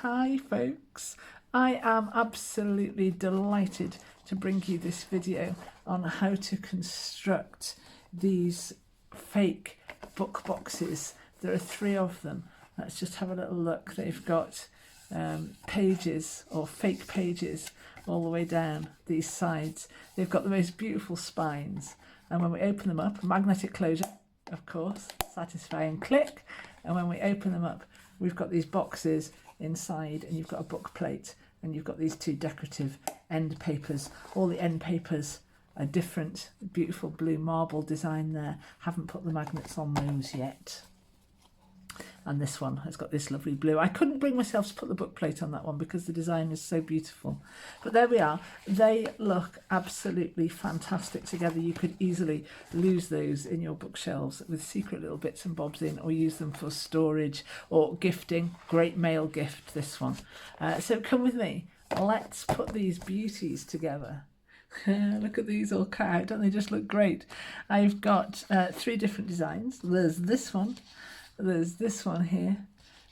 Hi folks, I am absolutely delighted to bring you this video on how to construct these fake book boxes. There are 3 of them. Let's just have a little look. They've got pages or fake pages all the way down these sides. They've got the most beautiful spines, and when we open them up, magnetic closure, of course, satisfying click, and when we open them up, we've got these boxes inside, and you've got a book plate, and you've got these 2 decorative end papers. All the end papers are different, beautiful blue marble design there. Haven't put the magnets on those yet. And this one has got this lovely blue. I couldn't bring myself to put the book plate on that one because the design is so beautiful. But there we are. They look absolutely fantastic together. You could easily lose those in your bookshelves with secret little bits and bobs in, or use them for storage or gifting. Great male gift, this one. So come with me. Let's put these beauties together. Look at these all cut out. Don't they just look great? I've got 3 different designs. There's this one. There's this one here,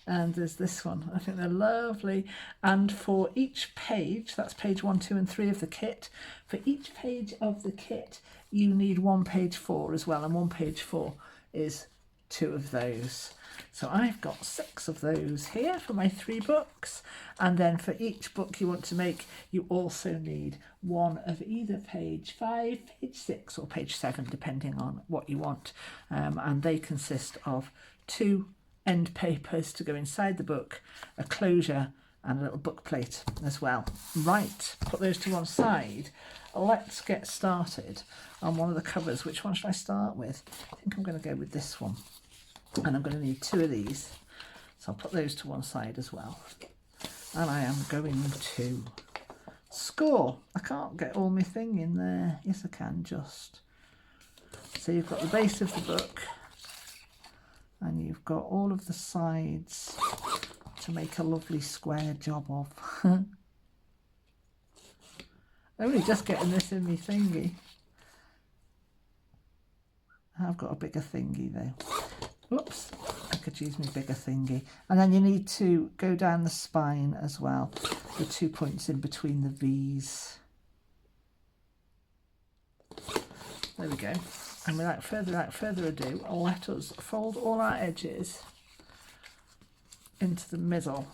and there's this one. I think they're lovely. And for each page, that's page 1, 2 and 3 of the kit, for each page of the kit you need 1 page 4 as well, and 1 page 4 is 2 of those. So I've got 6 of those here for my 3 books, and then for each book you want to make, you also need 1 of either page 5, page 6 or page 7, depending on what you want. And they consist of 2 end papers to go inside the book, a closure and a little book plate as well. Right, put those to one side. Let's get started on one of the covers. Which one should I start with? I think I'm going to go with this one, and I'm going to need 2 of these, so I'll put those to one side as well. And I am going to score. I can't get all my thing in there. Yes I can, just. So you've got the base of the book, and you've got all of the sides to make a lovely square job of. Only just getting this in my thingy. I've got a bigger thingy though. Whoops, I could use my bigger thingy. And then you need to go down the spine as well, the 2 points in between the V's. There we go. And without further ado, let us fold all our edges into the middle.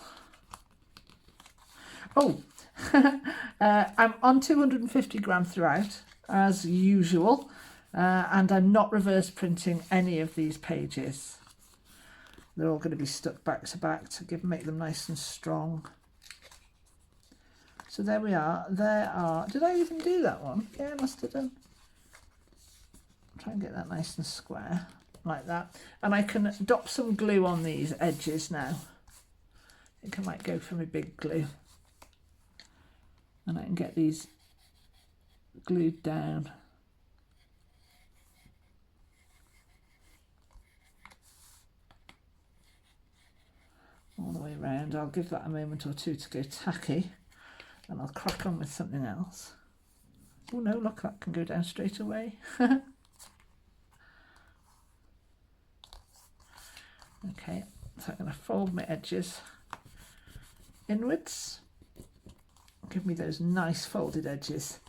Oh, I'm on 250 gram throughout, as usual, and I'm not reverse printing any of these pages. They're all going to be stuck back to back to make them nice and strong. So there we are. There are. Did I even do that one? Yeah, I must have done. Try and get that nice and square like that, and I can dot some glue on these edges now. I think I might go for my big glue, and I can get these glued down. All the way around. I'll give that a moment or 2 to go tacky, and I'll crack on with something else. Oh no, look, that can go down straight away. Okay, so I'm going to fold my edges inwards. Give me those nice folded edges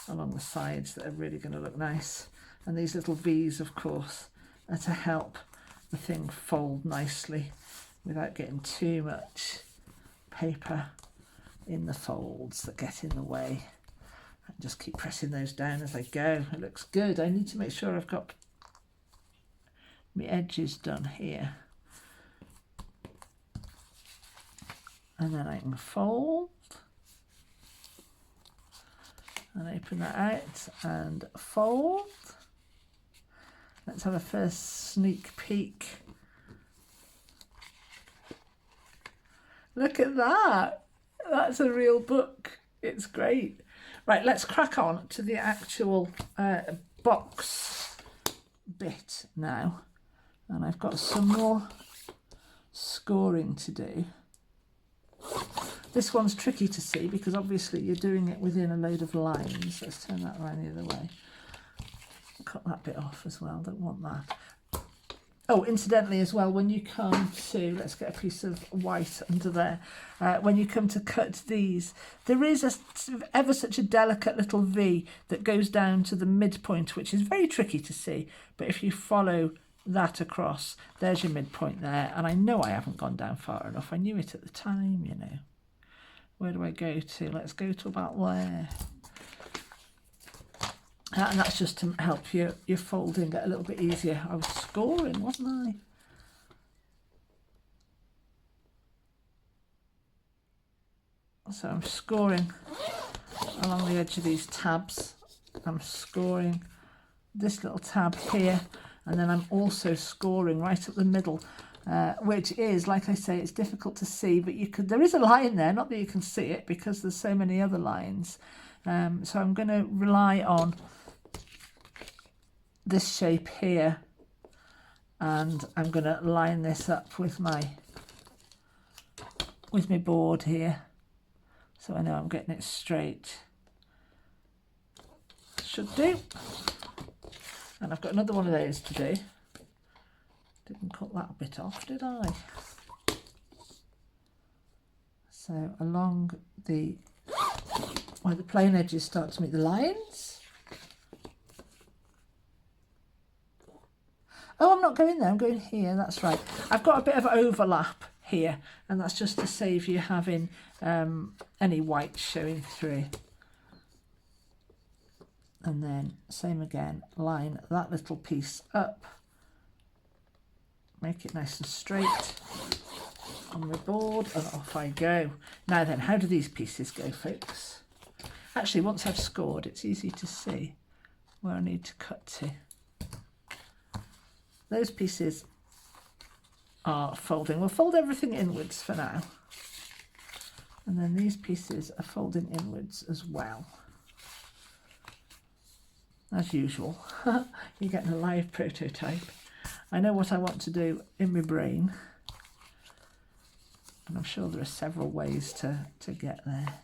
along the sides that are really going to look nice. And these little V's, of course, are to help the thing fold nicely without getting too much paper in the folds that get in the way. And just keep pressing those down as I go. It looks good. I need to make sure I've got my edges done here, and then I can fold and open that out and fold. Let's have a first sneak peek. Look at that, that's a real book. It's great. Right, let's crack on to the actual box bit now. And I've got some more scoring to do. This one's tricky to see because obviously you're doing it within a load of lines. Let's turn that around the other way. Cut that bit off as well, don't want that. Oh, incidentally as well, when you come to, let's get a piece of white under there, when you come to cut these, there is a ever such a delicate little V that goes down to the midpoint, which is very tricky to see, but if you follow that across, there's your midpoint there, and I know I haven't gone down far enough. I knew it at the time, you know. Where do I go to? Let's go to about there. And that's just to help your folding get a little bit easier. I was scoring, wasn't I? So I'm scoring along the edge of these tabs. I'm scoring this little tab here, and then I'm also scoring right up the middle, which is, like I say, it's difficult to see, but you could. There is a line there, not that you can see it because there's so many other lines. So I'm going to rely on this shape here, and I'm going to line this up with my board here, so I know I'm getting it straight. Should do. And I've got another one of those to do. Didn't cut that bit off, did I? So along the where the plain edges start to meet the lines. Oh, I'm not going there, I'm going here, that's right. I've got a bit of overlap here, and that's just to save you having any white showing through. And then, same again, line that little piece up. Make it nice and straight on my board, and off I go. Now then, how do these pieces go, folks? Actually, once I've scored, it's easy to see where I need to cut to. Those pieces are folding. We'll fold everything inwards for now. And then these pieces are folding inwards as well. As usual, you're getting a live prototype. I know what I want to do in my brain, and I'm sure there are several ways to get there.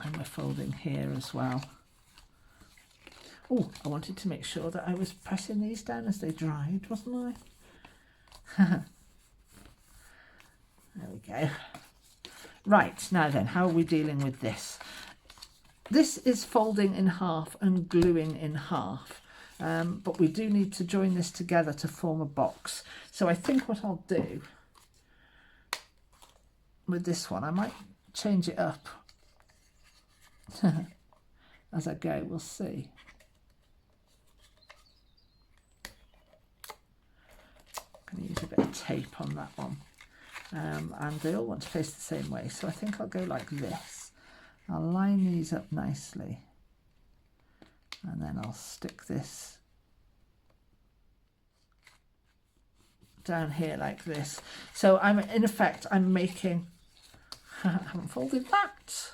And we're folding here as well. Oh, I wanted to make sure that I was pressing these down as they dried, wasn't I? There we go. Right, now then, how are we dealing with this? This is folding in half and gluing in half, but we do need to join this together to form a box. So I think what I'll do with this one, I might change it up as I go, we'll see. I'm going to use a bit of tape on that one. And they all want to face the same way, so I think I'll go like this. I'll line these up nicely, and then I'll stick this down here like this. So I'm, in effect, I'm making, I haven't folded that.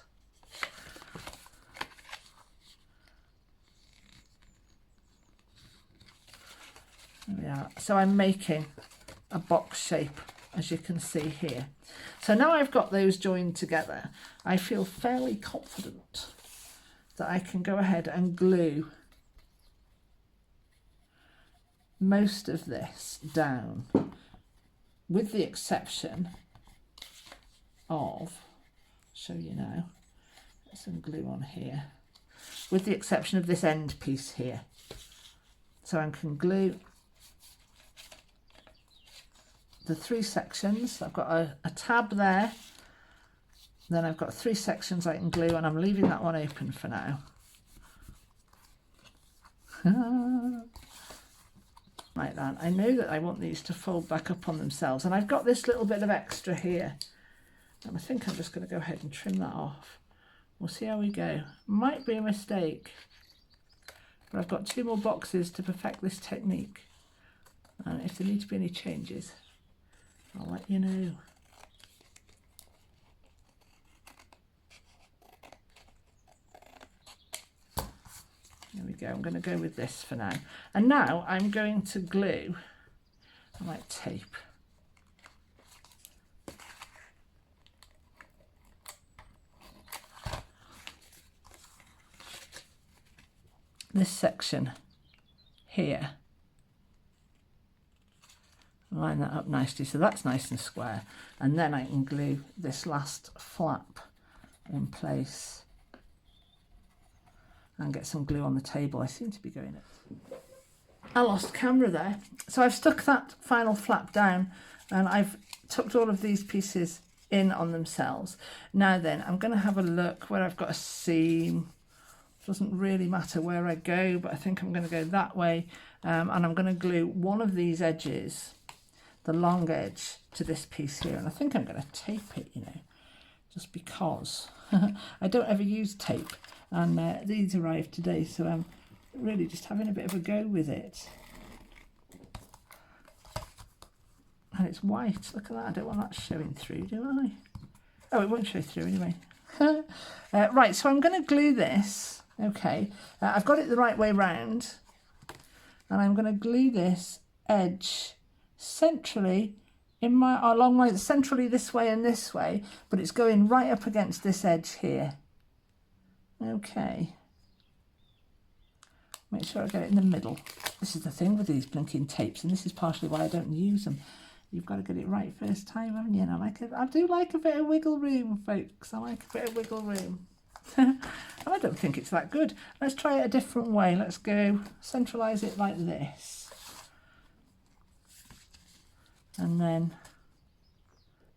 There we are. So I'm making a box shape, as you can see here. So now I've got those joined together, I feel fairly confident that I can go ahead and glue most of this down, with the exception of, I'll show you now, there's some glue on here, with the exception of this end piece here. So I can glue the three sections. I've got a tab there, then I've got three sections I can glue, and I'm leaving that one open for now. Like that. I know that I want these to fold back up on themselves, and I've got this little bit of extra here, and I think I'm just going to go ahead and trim that off. We'll see how we go. Might be a mistake, but I've got 2 more boxes to perfect this technique, and if there need to be any changes, I'll let you know. There we go. I'm going to go with this for now. And now I'm going to glue, I might tape, this section here. Line that up nicely so that's nice and square, and then I can glue this last flap in place and get some glue on the table. I seem to be going it. I lost camera there. So I've stuck that final flap down and I've tucked all of these pieces in on themselves. Now then, I'm going to have a look where I've got a seam. Doesn't really matter where I go, but I think I'm going to go that way, and I'm going to glue one of these edges, the long edge, to this piece here, and I think I'm going to tape it, you know, just because I don't ever use tape, and these arrived today, so I'm really just having a bit of a go with it. And it's white, look at that. I don't want that showing through, do I? Oh, it won't show through anyway. Right, so I'm going to glue this. Okay, I've got it the right way round, and I'm going to glue this edge centrally centrally this way and this way, but it's going right up against this edge here. Okay, make sure I get it in the middle. This is the thing with these blinking tapes, and this is partially why I don't use them. You've got to get it right first time, haven't you? And I do like a bit of wiggle room, folks. I like a bit of wiggle room. And I don't think it's that good. Let's try it a different way. Let's go centralise it like this. And then,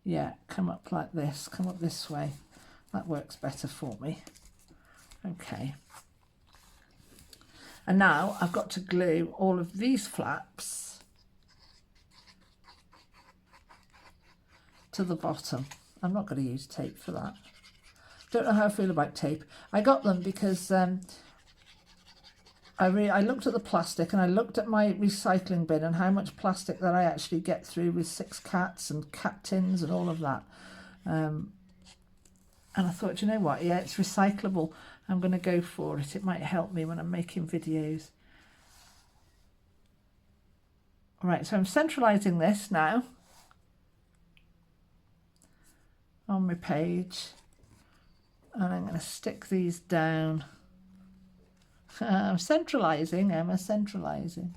yeah, come up like this. Come up this way. That works better for me. Okay. And now I've got to glue all of these flaps to the bottom. I'm not going to use tape for that. Don't know how I feel about tape. I got them because I looked at the plastic and I looked at my recycling bin and how much plastic that I actually get through with 6 cats and cat tins and all of that. And I thought, you know what? Yeah, it's recyclable. I'm going to go for it. It might help me when I'm making videos. All right, so I'm centralising this now on my page. And I'm going to stick these down. I'm centralising, Emma, centralising.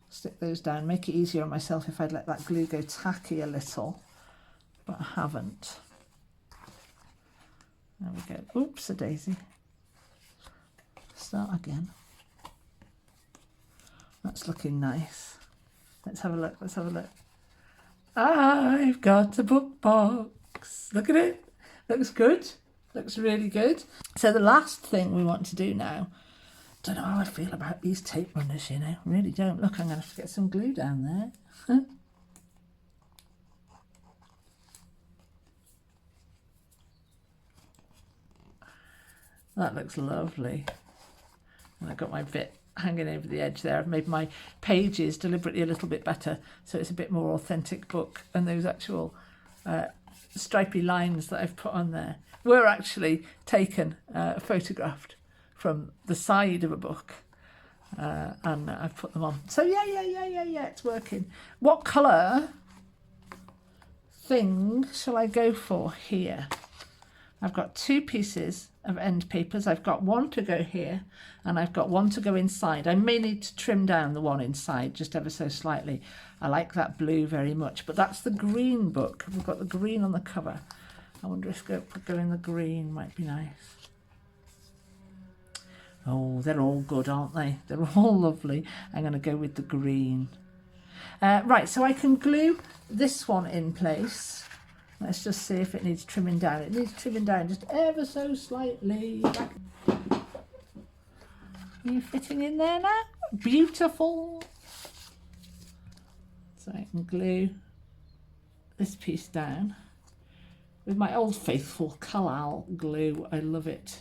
Stick those down, make it easier on myself if I'd let that glue go tacky a little, but I haven't. There we go. Oops, a daisy. Start again. That's looking nice. Let's have a look, let's have a look. I've got a book box. Look at it. Looks good. Looks really good. So the last thing we want to do now, don't know how I feel about these tape runners, you know, really don't. Look, I'm going to have to get some glue down there. That looks lovely. And I've got my bit hanging over the edge there. I've made my pages deliberately a little bit better so it's a bit more authentic book, and those actual stripy lines that I've put on there were actually taken, photographed from the side of a book, and I've put them on. So yeah, it's working. What colour thing shall I go for here? I've got 2 pieces of end papers. I've got one to go here and I've got one to go inside. I may need to trim down the one inside just ever so slightly. I like that blue very much, but that's the green book. We've got the green on the cover. I wonder if going the green might be nice. Oh, they're all good, aren't they? They're all lovely. I'm going to go with the green. Right, so I can glue this one in place. Let's just see if it needs trimming down. It needs trimming down just ever so slightly. Are you fitting in there now? Beautiful. So I can glue this piece down with my old faithful Kalal glue. I love it.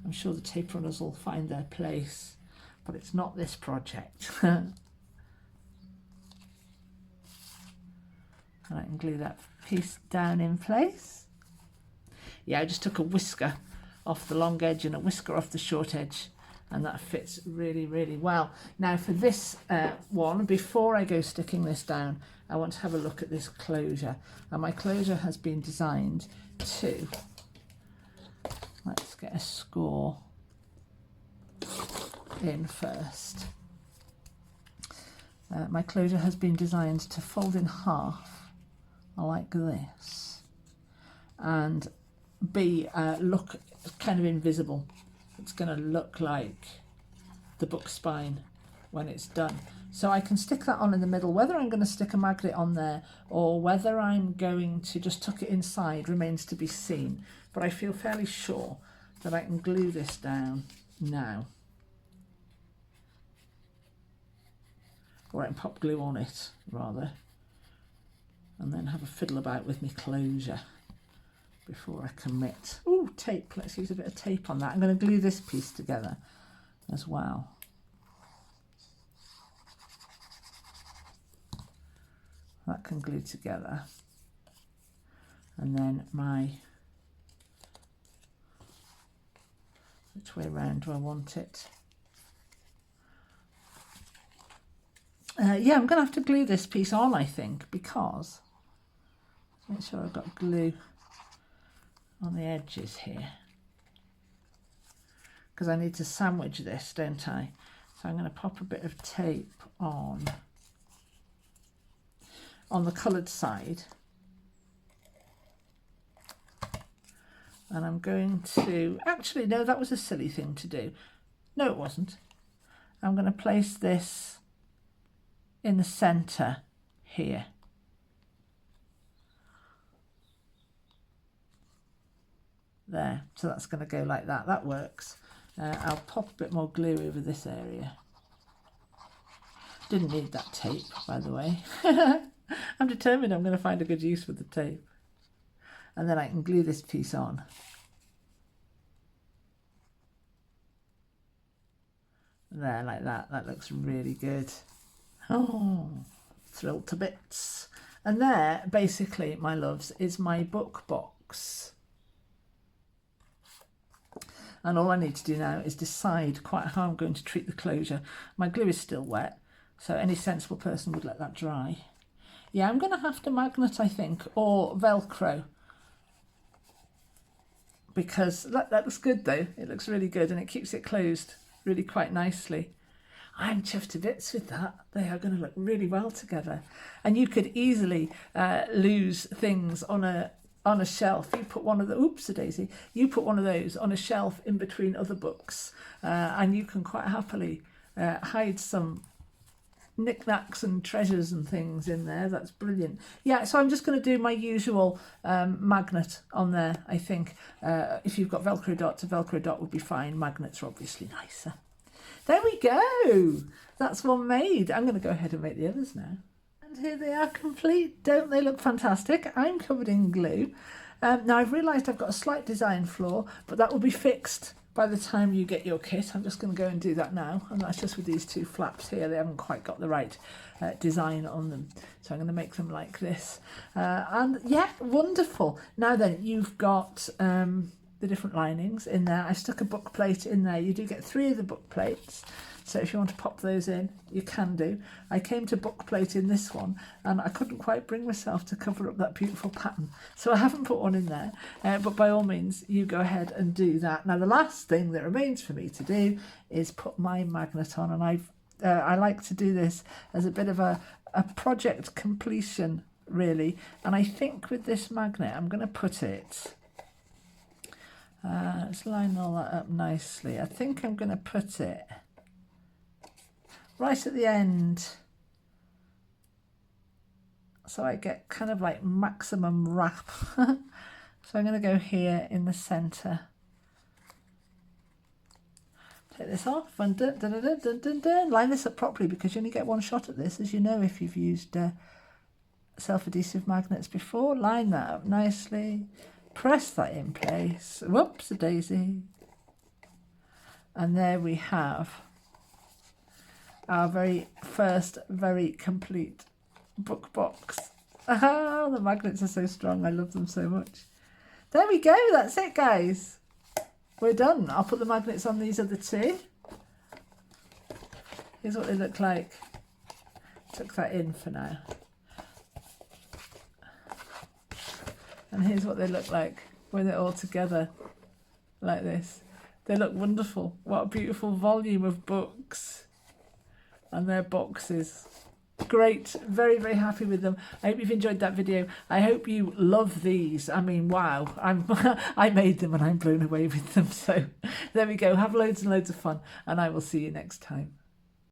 I'm sure the tape runners will find their place, but it's not this project. And I can glue that piece down in place. Yeah, I just took a whisker off the long edge and a whisker off the short edge, and that fits really, really well. Now for this one, before I go sticking this down, I want to have a look at this closure. And my closure has been designed to, let's get a score. in first. My closure has been designed to fold in half like this and look kind of invisible. It's going to look like the book spine when it's done. So I can stick that on in the middle. Whether I'm going to stick a magnet on there or whether I'm going to just tuck it inside remains to be seen. But I feel fairly sure that I can glue this down now. Or I can pop glue on it, rather. And then have a fiddle about with my closure before I commit. Ooh, tape. Let's use a bit of tape on that. I'm going to glue this piece together as well. That can glue together. And then which way round do I want it? Yeah, I'm going to have to glue this piece on, I think, because make sure I've got glue on the edges here, because I need to sandwich this, don't I? So I'm going to pop a bit of tape on the coloured side, and I'm going to, actually no, that was a silly thing to do. No, it wasn't. I'm going to place this in the centre here. There, so that's going to go like that. That works. I'll pop a bit more glue over this area. Didn't need that tape, by the way. I'm determined I'm going to find a good use for the tape. And then I can glue this piece on. There, like that. That looks really good. Oh, thrilled to bits. And there, basically, my loves, is my book box. And all I need to do now is decide quite how I'm going to treat the closure. My glue is still wet, so any sensible person would let that dry. Yeah, I'm going to have to magnet, I think, or Velcro. Because that looks good, though. It looks really good, and it keeps it closed really quite nicely. I'm chuffed to bits with that. They are going to look really well together. And you could easily lose things on a shelf. You put one of the, oops, a daisy. You put one of those on a shelf in between other books, and you can quite happily hide some knickknacks and treasures and things in there. That's brilliant. Yeah, so I'm just going to do my usual magnet on there, I think. If you've got Velcro dots, a Velcro dot would be fine. Magnets are obviously nicer. There we go. That's one made. I'm going to go ahead and make the others now. And here they are complete. Don't they look fantastic? I'm covered in glue. Now I've realised I've got a slight design flaw, but that will be fixed by the time you get your kit. I'm just going to go and do that now, and that's just with these two flaps here. They haven't quite got the right design on them, so I'm going to make them like this. And yeah, wonderful. Now then, you've got the different linings in there. I stuck a book plate in there. You do get 3 of the book plates, so if you want to pop those in, you can do. I came to book plate in this one, and I couldn't quite bring myself to cover up that beautiful pattern, so I haven't put one in there, but by all means, you go ahead and do that. Now, the last thing that remains for me to do is put my magnet on, and I like to do this as a bit of a project completion, really, and I think with this magnet, I'm going to put it, let's line all that up nicely. I think I'm going to put it right at the end, so I get kind of like maximum wrap. So I'm going to go here in the centre, take this off, and line this up properly, because you only get one shot at this, as you know, if you've used self-adhesive magnets before. Line that up nicely, press that in place, whoops a daisy, and there we have our very first, very complete book box. Ah, the magnets are so strong. I love them so much. There we go. That's it, guys. We're done. I'll put the magnets on these other 2. Here's what they look like. Tuck that in for now. And here's what they look like when they're all together like this. They look wonderful. What a beautiful volume of books. And their boxes. Great. Very, very happy with them. I hope you've enjoyed that video. I hope you love these. I mean, wow. I made them and I'm blown away with them. So there we go. Have loads and loads of fun. And I will see you next time.